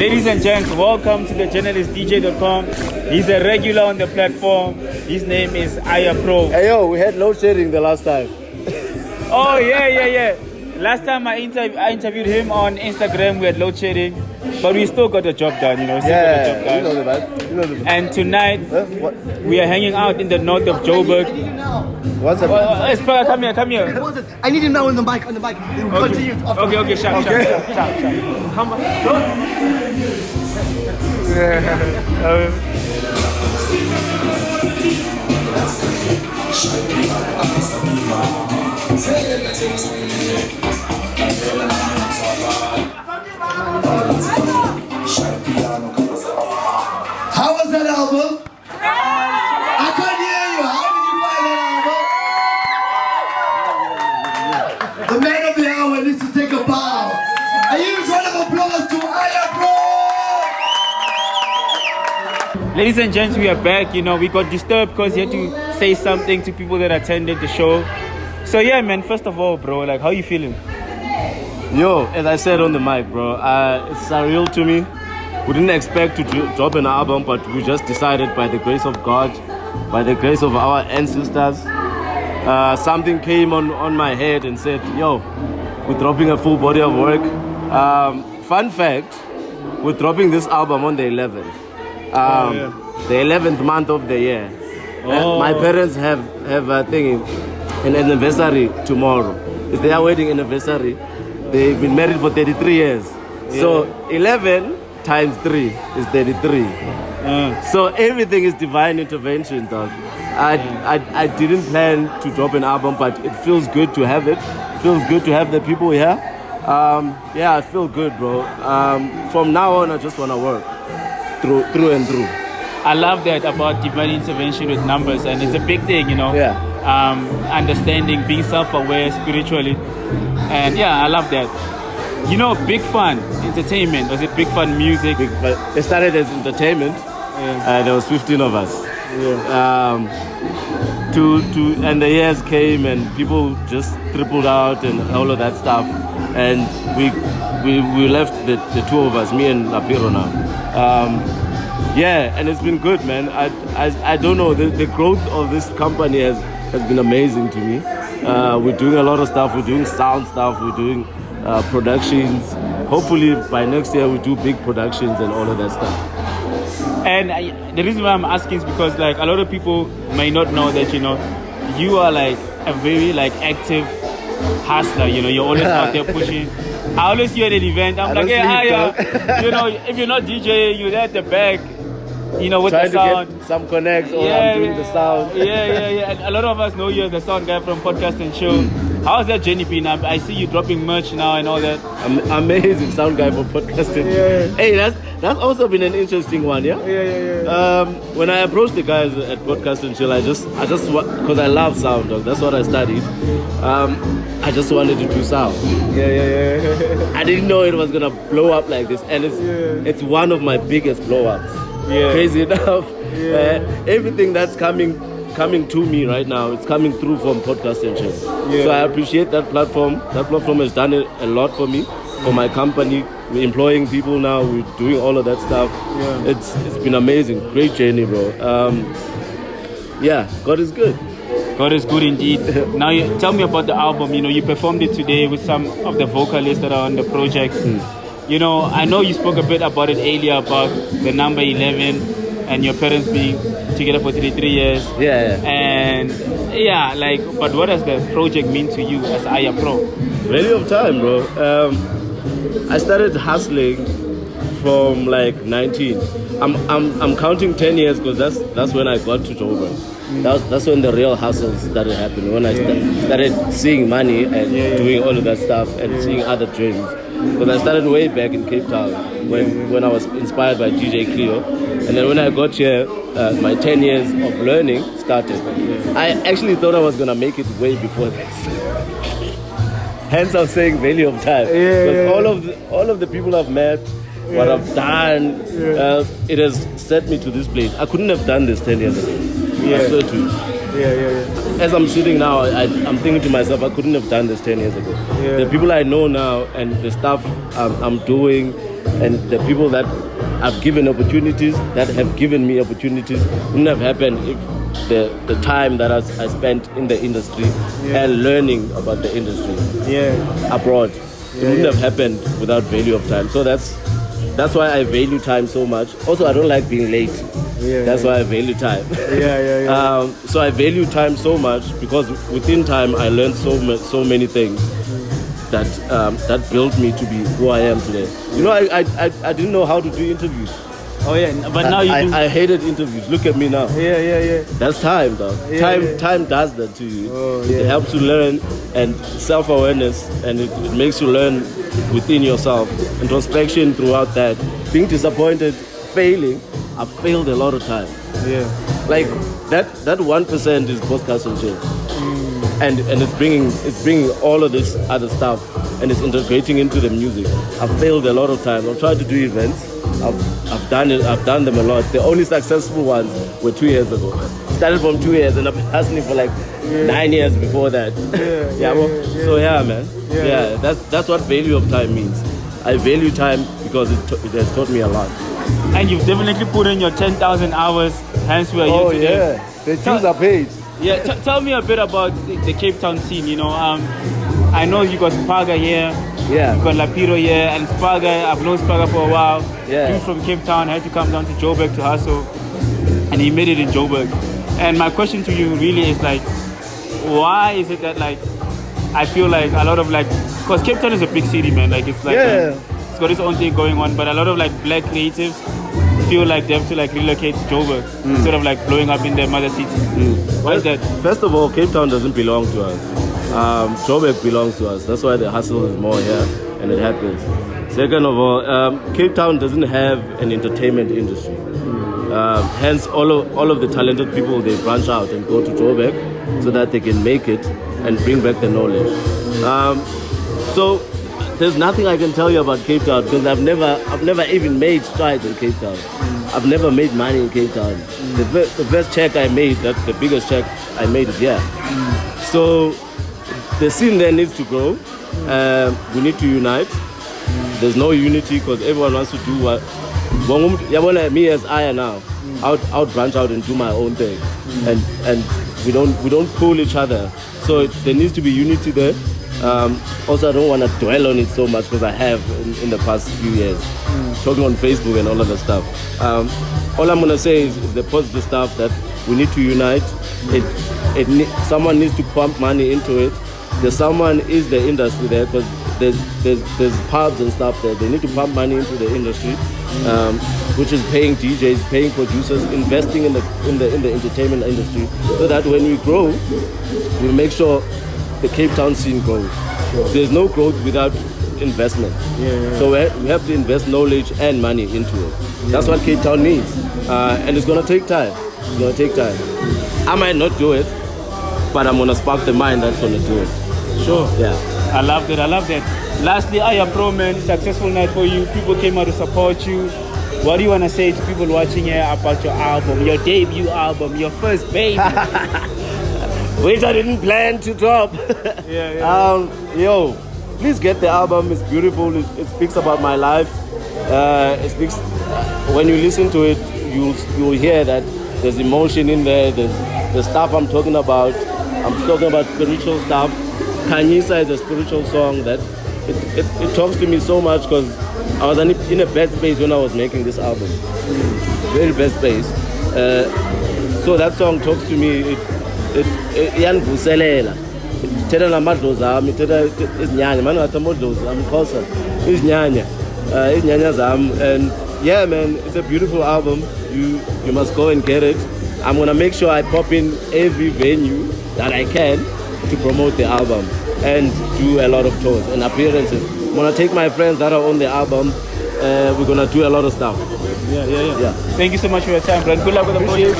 Ladies and gents, welcome to the journalistdj.com. He's a regular on the platform. His name is AyaProw. Hey yo, we had load shedding the last time. Oh yeah. Last time I interviewed him on Instagram, we had load shedding, but we still got the job done, you know. You know the vibe. And tonight, we are hanging out in the north of Joburg. What's up? Come here. I need him now on the mic. We'll continue. Okay, sharp. How much? How was that album? I can't hear you. How did you find that album? The man of the hour needs to take a bow. A huge round of applause to AyaProw. Ladies and gents, we are back. You know, we got disturbed because you had to say something to people that attended the show. So yeah, man, first of all, bro, like, how you feeling? Yo, as I said on the mic, bro, it's surreal to me. We didn't expect to drop an album, but we just decided by the grace of God, by the grace of our ancestors, something came on my head and said, yo, we're dropping a full body of work. Fun fact, we're dropping this album on the 11th. The 11th month of the year. My parents have a thing, an anniversary tomorrow. It's their wedding anniversary. They've been married for 33 years. So 11 times 3 is 33. So everything is divine intervention, dog. I didn't plan to drop an album, but it feels good to have it. It feels good to have the people here. Yeah, I feel good, bro. From now on, I just want to work through and through. I love that about divine intervention with numbers, and it's a big thing, you know. Yeah. Understanding, being self-aware spiritually, and yeah, I love that. You know, Big Fun Entertainment, was it Big Fun Music? It started as entertainment. There was 15 of us. And the years came and people just tripled out and all of that stuff. And we left the two of us, me and Apiro now. Yeah, and it's been good, man. I don't know, the growth of this company has been amazing to me. We're doing a lot of stuff. We're doing sound stuff. We're doing productions. Hopefully by next year we do big productions and all of that stuff. And the reason why I'm asking is because, like, a lot of people may not know that, you know, you are like a very like active hustler. You know, you're always out there pushing. I always see you at an event. I'm like, hey, you know, if you're not DJing, you're at the back. You know, with trying the sound. to get some connects, or I'm doing the sound. Yeah. And a lot of us know you as the sound guy from Podcast and Show. How's that journey been? I see you dropping merch now and all that. Amazing sound guy for Podcast and Show. Hey, that's also been an interesting one, yeah? Yeah. When I approached the guys at Podcast and Chill, I just because I love sound, dog. That's what I studied. I just wanted to do sound. Yeah. I didn't know it was gonna blow up like this, and it's one of my biggest blow ups. Yeah. Crazy enough. Everything that's coming to me right now, it's coming through from Podcast and Chill. So I appreciate that platform. That platform has done a lot for me, for my company. We're employing people now. We're doing all of that stuff. It's been amazing. Great journey, bro. Yeah, God is good. God is good indeed. Now, tell me about the album. You know, you performed it today with some of the vocalists that are on the project. You know, I know you spoke a bit about it earlier, about the number 11 and your parents being together for 33 years. And yeah, like, but what does the project mean to you as AyaProw? Value of time, bro. I started hustling from like 19. I'm counting 10 years because that's when I got to Joburg. That's when the real hustle started happening. When I started seeing money and doing all of that stuff and seeing other dreams. Because I started way back in Cape Town when I was inspired by DJ Cleo. And then when I got here, my 10 years of learning started. I actually thought I was going to make it way before that. Hence I'm saying value of time. Because all of the people I've met, what I've done, it has set me to this place. I couldn't have done this 10 years ago. I swear to you. As I'm shooting now, I'm thinking to myself, I couldn't have done this 10 years ago. The people I know now and the stuff I'm doing, and the people that I've given opportunities, that have given me opportunities, wouldn't have happened if the time that I spent in the industry and learning about the industry abroad, it wouldn't have happened without value of time. So that's why I value time so much. Also, I don't like being late. That's why I value time. So I value time so much because within time I learned so many things that built me to be who I am today. You know, I didn't know how to do interviews. Oh yeah, but now you do. I hated interviews. Look at me now. That's time, dog. Time does that to you. It helps you learn and self-awareness, and it makes you learn within yourself. Introspection throughout that. Being disappointed, failing. I've failed a lot of time. Like that 1% is podcast and chill. And it's bringing all of this other stuff and it's integrating into the music. I've failed a lot of times. I've tried to do events. I've done them a lot. The only successful ones were 2 years ago. Started from 2 years and I've been hustling for like 9 years before that. So yeah, man. That's what value of time means. I value time because it has taught me a lot. And you've definitely put in your 10,000 hours, hence we are here today. The dues are paid. Tell me a bit about the Cape Town scene. You know, I know you got Spaga here. You got Lapiro here, and Spaga, I've known Spaga for a while. Dude from Cape Town had to come down to Joburg to hustle, and he made it in Joburg. And my question to you really is like, why is it that like, I feel like a lot of like, because Cape Town is a big city, man. Like it's like, it's got its own thing going on, but a lot of like black creatives feel like they have to like relocate to Joburg instead of like blowing up in their mother city. Why is that? First of all, Cape Town doesn't belong to us. Joburg belongs to us. That's why the hustle is more here and it happens. Second of all, Cape Town doesn't have an entertainment industry. Hence, all of the talented people, they branch out and go to Joburg so that they can make it and bring back the knowledge. So there's nothing I can tell you about Cape Town because I've never even made strides in Cape Town. I've never made money in Cape Town. The best check I made, that's the biggest check I made is here. So the scene there needs to grow. We need to unite. There's no unity because everyone wants to do what. Me as Aya now, I would branch out and do my own thing, and we don't pull each other. So there needs to be unity there. Also, I don't want to dwell on it so much because I have in the past few years, talking on Facebook and all of that stuff. All I'm gonna say is the positive stuff that we need to unite. Someone needs to pump money into it. Someone is the industry there because there's pubs and stuff there. They need to pump money into the industry, which is paying DJs, paying producers, investing in the entertainment industry, so that when we grow, we make sure the Cape Town scene grows. There's no growth without investment. So we have to invest knowledge and money into it. That's what Cape Town needs, and it's gonna take time. It's gonna take time. I might not do it, but I'm gonna spark the mind that's gonna do it. Sure. Yeah. I love that. Lastly, AyaProw, man, successful night for you. People came out to support you. What do you want to say to people watching here about your album, your debut album, your first baby? Which I didn't plan to drop. Yo, please get the album. It's beautiful. It speaks about my life. It speaks. When you listen to it, you'll hear that there's emotion in there. There's the stuff I'm talking about. I'm talking about spiritual stuff. Kanyisa is a spiritual song that it talks to me so much because I was in a bad space when I was making this album. Very bad space. So that song talks to me. Yanvuselela. Thetha namadlozi ami, thetha izinyanya. Manje ngathi amadlozi amkhosa. Izinyanya. Izinyanya zami. And yeah, man, it's a beautiful album. You must go and get it. I'm gonna make sure I pop in every venue that I can to promote the album and do a lot of tours and appearances. I'm gonna take my friends that are on the album. We're gonna do a lot of stuff. Yeah. Thank you so much for your time, Brad. Good luck with the project.